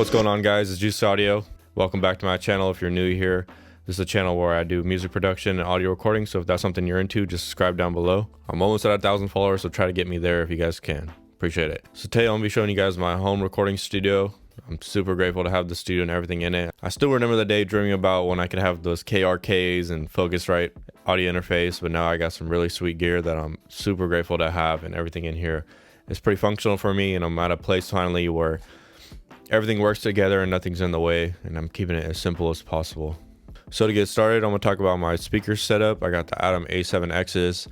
What's going on, guys? It's Juice Audio. Welcome back to my channel. If you're new here, this is a channel where I do music production and audio recording, so if that's something you're into, just subscribe down below. I'm almost at 1,000 followers, so try to get me there if you guys can. Appreciate it. So today I'm gonna be showing you guys my home recording studio. I'm super grateful to have the studio and everything in it. I still remember the day dreaming about when I could have those KRKs and Focusrite audio interface, but now I got some really sweet gear that I'm super grateful to have, and everything in here is pretty functional for me, and I'm at a place finally where everything works together and nothing's in the way, and I'm keeping it as simple as possible. So to get started, I'm going to talk about my speaker setup. I got the Lauten A7Xs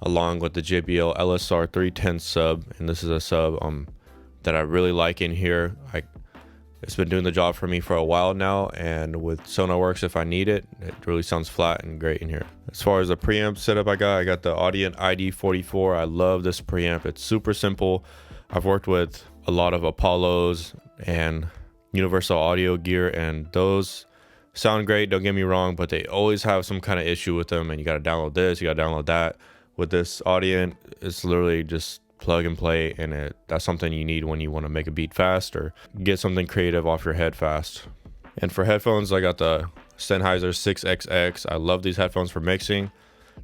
along with the JBL LSR 310 sub, and this is a sub that I really like in here. It's been doing the job for me for a while now, and with Sonarworks, if I need it, it really sounds flat and great in here. As far as the preamp setup I got the Audient ID44. I love this preamp. It's super simple. I've worked with a lot of Apollos and Universal Audio gear, and those sound great, don't get me wrong, but they always have some kind of issue with them, and you got to download this, you got to download that. With this Audient, it's literally just plug and play, and that's something you need when you want to make a beat fast or get something creative off your head fast. And for headphones, I got the Sennheiser 6XX. I love these headphones for mixing.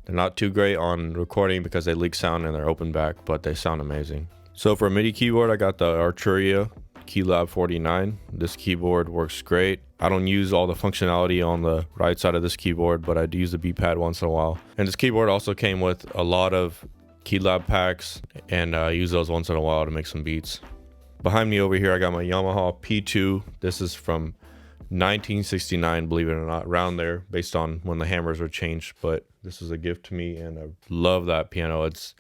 They're not too great on recording because they leak sound and they're open back, but they sound amazing. So for a MIDI keyboard, I got the Arturia Keylab 49. This keyboard works great. I don't use all the functionality on the right side of this keyboard, but I do use the B-pad once in a while. And this keyboard also came with a lot of Keylab packs, and I use those once in a while to make some beats. Behind me over here, I got my Yamaha P2. This is from 1969, believe it or not, around there, based on when the hammers were changed. But this is a gift to me, and I love that piano. It's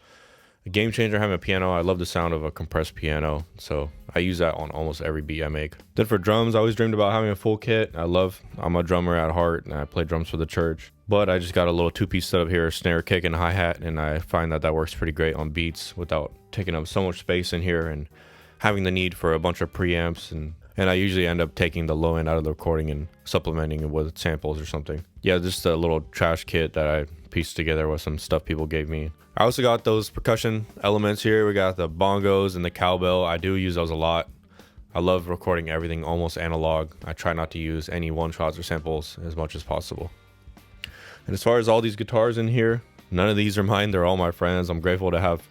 a game changer having a piano. I love the sound of a compressed piano, so I use that on almost every beat I make. Then for drums, I always dreamed about having a full kit. I'm a drummer at heart, and I play drums for the church, but I just got a little two-piece setup here, snare, kick, and hi-hat, and I find that works pretty great on beats without taking up so much space in here and having the need for a bunch of preamps, and I usually end up taking the low end out of the recording and supplementing it with samples or something. Yeah, just a little trash kit that I pieced together with some stuff people gave me. I also got those percussion elements here. We got the bongos and the cowbell. I do use those a lot. I love recording everything almost analog. I try not to use any one-shots or samples as much as possible. And as far as all these guitars in here, none of these are mine. They're all my friends. I'm grateful to have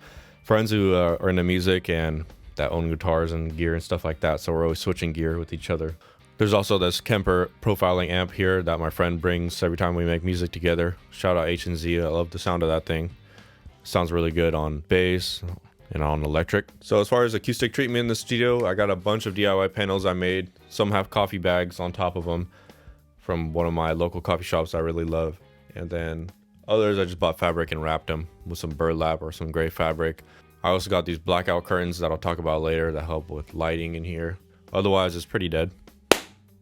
friends who are into music and that own guitars and gear and stuff like that, so we're always switching gear with each other. There's also this Kemper profiling amp here that my friend brings every time we make music together. Shout out H&Z. I love the sound of that thing. Sounds really good on bass and on electric. So as far as acoustic treatment in the studio, I got a bunch of DIY panels I made. Some have coffee bags on top of them from one of my local coffee shops I really love, and then others I just bought fabric and wrapped them with some burlap or some gray fabric. I also got these blackout curtains that I'll talk about later that help with lighting in here. Otherwise, it's pretty dead.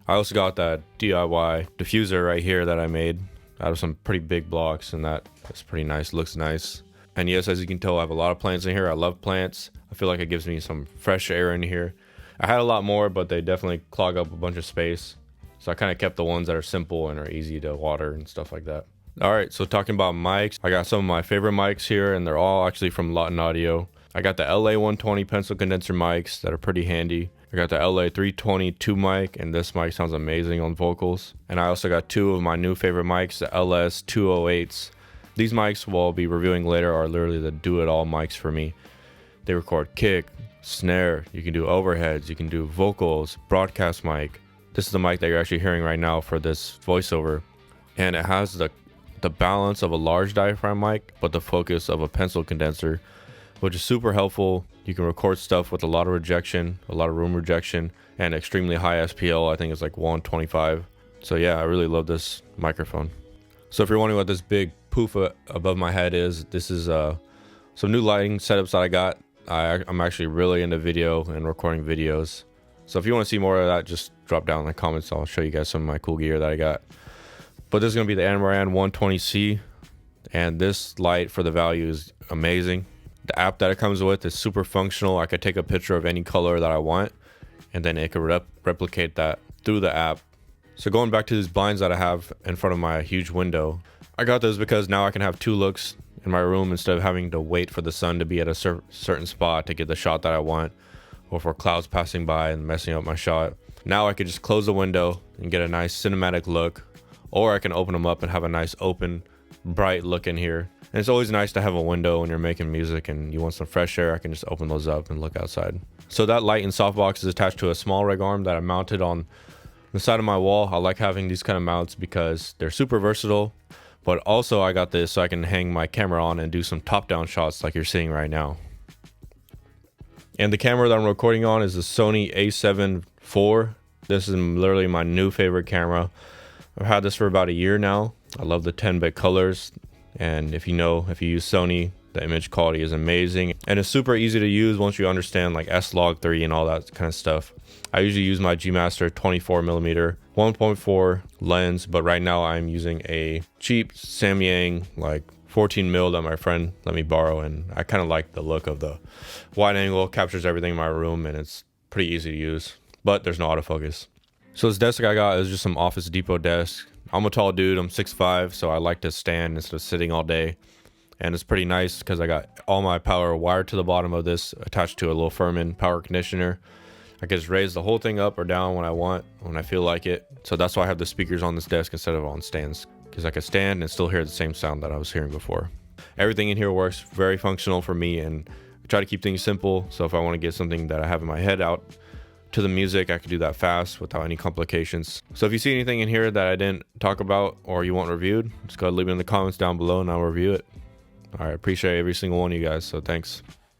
I also got that DIY diffuser right here that I made out of some pretty big blocks, and that's pretty nice, looks nice. And yes, as you can tell, I have a lot of plants in here. I love plants. I feel like it gives me some fresh air in here. I had a lot more, but they definitely clog up a bunch of space. So I kind of kept the ones that are simple and are easy to water and stuff like that. All right, so talking about mics, I got some of my favorite mics here, and they're all actually from Lauten Audio. I got the LA120 pencil condenser mics that are pretty handy. I got the LA322 mic, and this mic sounds amazing on vocals. And I also got two of my new favorite mics, the LS208s. These mics we'll be reviewing later are literally the do-it-all mics for me. They record kick, snare, you can do overheads, you can do vocals, broadcast mic. This is the mic that you're actually hearing right now for this voiceover. And it has the balance of a large diaphragm mic, but the focus of a pencil condenser, which is super helpful. You can record stuff with a lot of rejection, a lot of room rejection, and extremely high SPL. I think it's like 125. So yeah, I really love this microphone. So if you're wondering what this big poof above my head is, this is some new lighting setups that I got. I'm actually really into video and recording videos. So if you want to see more of that, just drop down in the comments. I'll show you guys some of my cool gear that I got. But this is going to be the Amaran 120C, and this light for the value is amazing. The app that it comes with is super functional. I could take a picture of any color that I want, and then it could replicate that through the app. So going back to these blinds that I have in front of my huge window, I got those because now I can have two looks in my room instead of having to wait for the sun to be at a certain spot to get the shot that I want, or for clouds passing by and messing up my shot. Now I could just close the window and get a nice cinematic look, or I can open them up and have a nice open, bright look in here. And it's always nice to have a window when you're making music and you want some fresh air. I can just open those up and look outside. So that Lauten softbox is attached to a small rig arm that I mounted on the side of my wall. I like having these kind of mounts because they're super versatile, but also I got this so I can hang my camera on and do some top-down shots like you're seeing right now. And the camera that I'm recording on is the Sony A7IV. This is literally my new favorite camera. I've had this for about a year now. I love the 10-bit colors. And if you use Sony, the image quality is amazing. And it's super easy to use once you understand like S-Log3 and all that kind of stuff. I usually use my G Master 24mm 1.4 lens, but right now I'm using a cheap Samyang like 14mm that my friend let me borrow, and I kind of like the look of the wide angle. Captures everything in my room and it's pretty easy to use, but there's no autofocus. So this desk I got is just some Office Depot desk. I'm a tall dude, I'm 6'5", so I like to stand instead of sitting all day. And it's pretty nice because I got all my power wired to the bottom of this, attached to a little Furman power conditioner. I can just raise the whole thing up or down when I want, when I feel like it. So that's why I have the speakers on this desk instead of on stands, because I can stand and still hear the same sound that I was hearing before. Everything in here works, very functional for me, and I try to keep things simple. So if I want to get something that I have in my head out to the music, I can do that fast without any complications. So if you see anything in here that I didn't talk about or you want reviewed, just go ahead and leave it in the comments down below and I'll review it. All right, appreciate every single one of you guys, so thanks.